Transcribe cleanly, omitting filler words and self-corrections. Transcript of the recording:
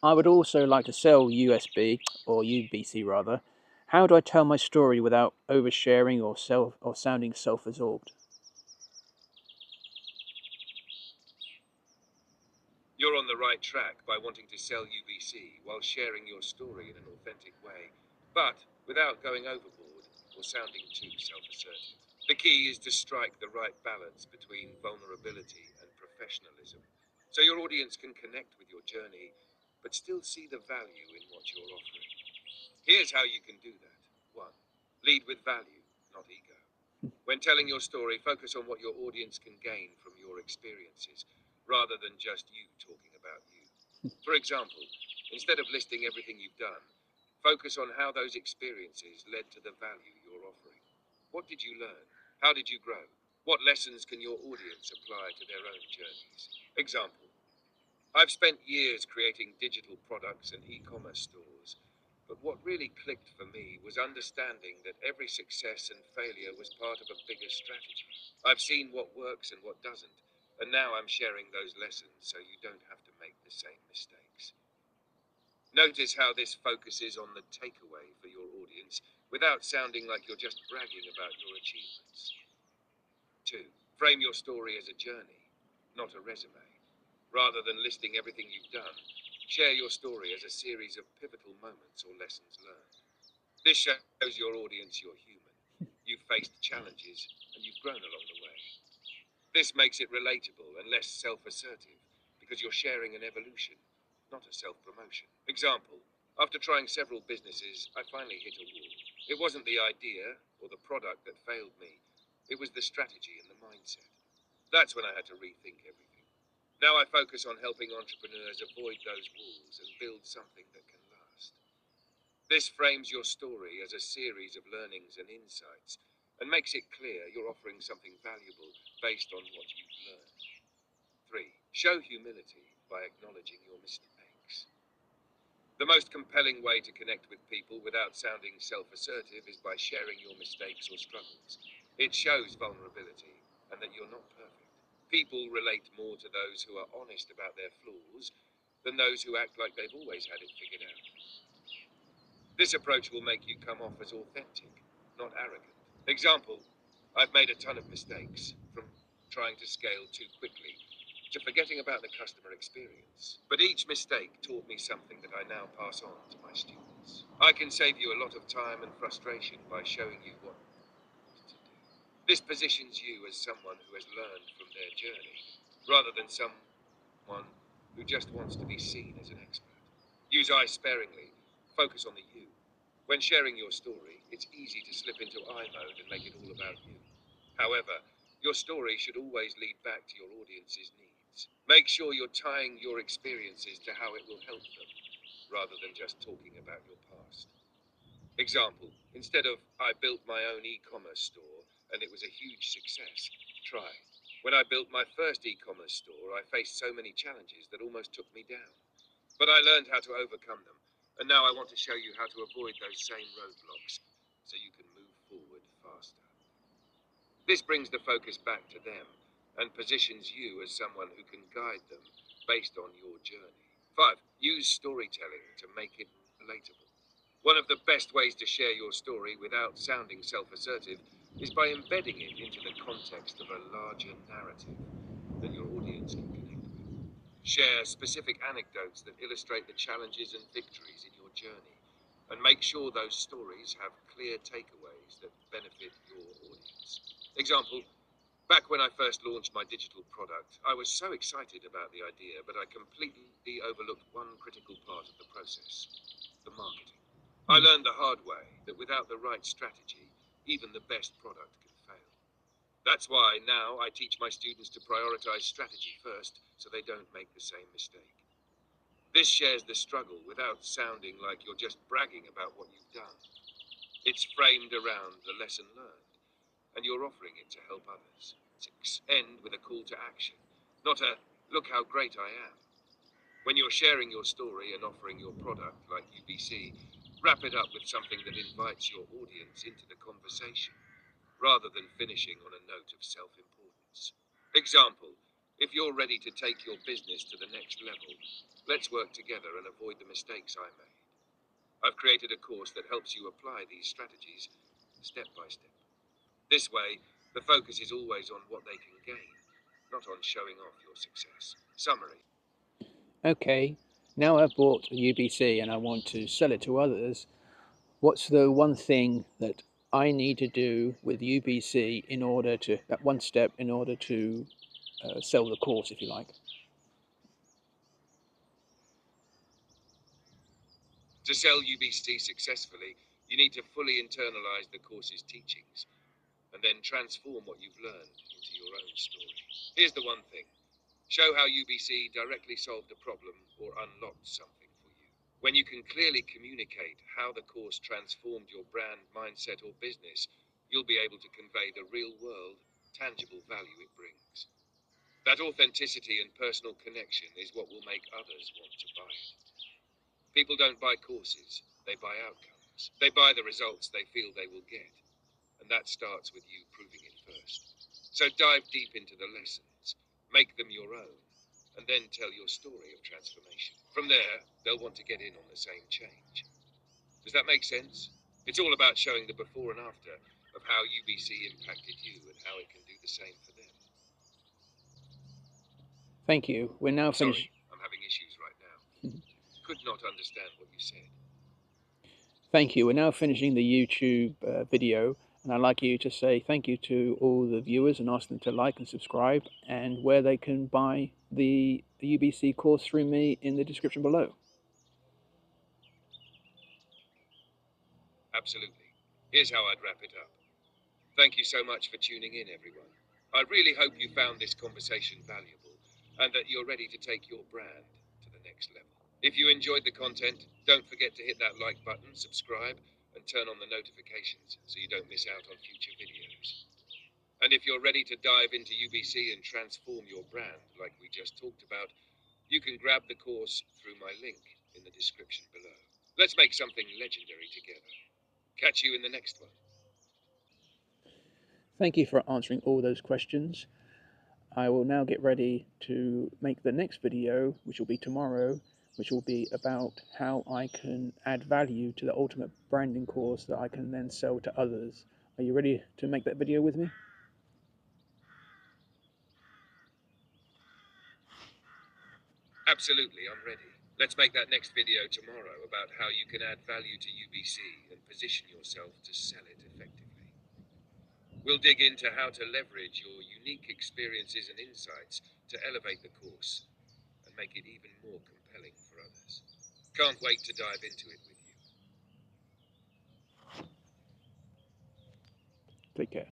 I would also like to sell USB or UBC rather. How do I tell my story without oversharing or sounding self-absorbed? You're on the right track by wanting to sell UBC while sharing your story in an authentic way, but without going overboard or sounding too self-assertive. The key is to strike the right balance between vulnerability and professionalism, so your audience can connect with your journey, but still see the value in what you're offering. Here's how you can do that. 1. Lead with value, not ego. When telling your story, focus on what your audience can gain from your experiences, rather than just you talking about you. For example, instead of listing everything you've done, focus on how those experiences led to the value you're offering. What did you learn? How did you grow? What lessons can your audience apply to their own journeys? Example: I've spent years creating digital products and e-commerce stores, but what really clicked for me was understanding that every success and failure was part of a bigger strategy. I've seen what works and what doesn't, and now I'm sharing those lessons so you don't have to make the same mistakes. Notice how this focuses on the takeaway for your audience without sounding like you're just bragging about your achievements. 2. Frame your story as a journey, not a resume. Rather than listing everything you've done, share your story as a series of pivotal moments or lessons learned. This shows your audience you're human. You've faced challenges and you've grown along the way. This makes it relatable and less self-assertive because you're sharing an evolution, not a self-promotion. Example: after trying several businesses, I finally hit a wall. It wasn't the idea or the product that failed me. It was the strategy and the mindset. That's when I had to rethink everything. Now I focus on helping entrepreneurs avoid those walls and build something that can last. This frames your story as a series of learnings and insights and makes it clear you're offering something valuable based on what you've learned. 3. Show humility by acknowledging your mistakes. The most compelling way to connect with people without sounding self-assertive is by sharing your mistakes or struggles. It shows vulnerability and that you're not perfect. People relate more to those who are honest about their flaws than those who act like they've always had it figured out. This approach will make you come off as authentic, not arrogant. Example: I've made a ton of mistakes, from trying to scale too quickly to forgetting about the customer experience. But each mistake taught me something that I now pass on to my students. I can save you a lot of time and frustration by showing you what to do. This positions you as someone who has learned from their journey, rather than someone who just wants to be seen as an expert. Use I sparingly. Focus on the you. When sharing your story, it's easy to slip into I mode and make it all about you. However, your story should always lead back to your audience's needs. Make sure you're tying your experiences to how it will help them, rather than just talking about your past. Example: instead of I built my own e-commerce store and it was a huge success, try: when I built my first e-commerce store, I faced so many challenges that almost took me down. But I learned how to overcome them, and now I want to show you how to avoid those same roadblocks so you can move forward faster. This brings the focus back to them and positions you as someone who can guide them based on your journey. 5. Use storytelling to make it relatable. One of the best ways to share your story without sounding self-assertive is by embedding it into the context of a larger narrative that your audience can connect with. Share specific anecdotes that illustrate the challenges and victories in your journey, and make sure those stories have clear takeaways that benefit your audience. Example: back when I first launched my digital product, I was so excited about the idea, but I completely overlooked one critical part of the process: the marketing. I learned the hard way that without the right strategy, even the best product can fail. That's why now I teach my students to prioritize strategy first so they don't make the same mistake. This shares the struggle without sounding like you're just bragging about what you've done. It's framed around the lesson learned, and you're offering it to help others. 6. End with a call to action, not a look how great I am. When you're sharing your story and offering your product, like UBC, wrap it up with something that invites your audience into the conversation, rather than finishing on a note of self-importance. Example: If you're ready to take your business to the next level, let's work together and avoid the mistakes I made. I've created a course that helps you apply these strategies step by step. This way, the focus is always on what they can gain, not on showing off your success. Summary. Okay, now I've bought a UBC and I want to sell it to others. What's the one thing that I need to do with UBC in order to, that one step, in order to sell the course, if you like? To sell UBC successfully, you need to fully internalize the course's teachings and then transform what you've learned into your own story. Here's the one thing. Show how UBC directly solved a problem or unlocked something for you. When you can clearly communicate how the course transformed your brand, mindset, or business, you'll be able to convey the real-world, tangible value it brings. That authenticity and personal connection is what will make others want to buy it. People don't buy courses, they buy outcomes. They buy the results they feel they will get. And that starts with you proving it first. So dive deep into the lessons, make them your own, and then tell your story of transformation. From there, they'll want to get in on the same change. Does that make sense? It's all about showing the before and after of how UBC impacted you and how it can do the same for them. Thank you. We're now finished. Sorry, I'm having issues right now. Could not understand what you said. Thank you. We're now finishing the YouTube video, and I'd like you to say thank you to all the viewers and ask them to like and subscribe, and where they can buy the UBC course through me in the description below. Absolutely. Here's how I'd wrap it up. Thank you so much for tuning in, everyone. I really hope you found this conversation valuable and that you're ready to take your brand to the next level. If you enjoyed the content, don't forget to hit that like button, subscribe, and turn on the notifications so you don't miss out on future videos. And if you're ready to dive into UBC and transform your brand like we just talked about, you can grab the course through my link in the description below. Let's make something legendary together. Catch you in the next one. Thank you for answering all those questions. I will now get ready to make the next video, which will be tomorrow, which will be about how I can add value to the ultimate branding course that I can then sell to others. Are you ready to make that video with me? Absolutely, I'm ready. Let's make that next video tomorrow about how you can add value to UBC and position yourself to sell it effectively. We'll dig into how to leverage your unique experiences and insights to elevate the course and make it even more compelling for others. Can't wait to dive into it with you. Take care.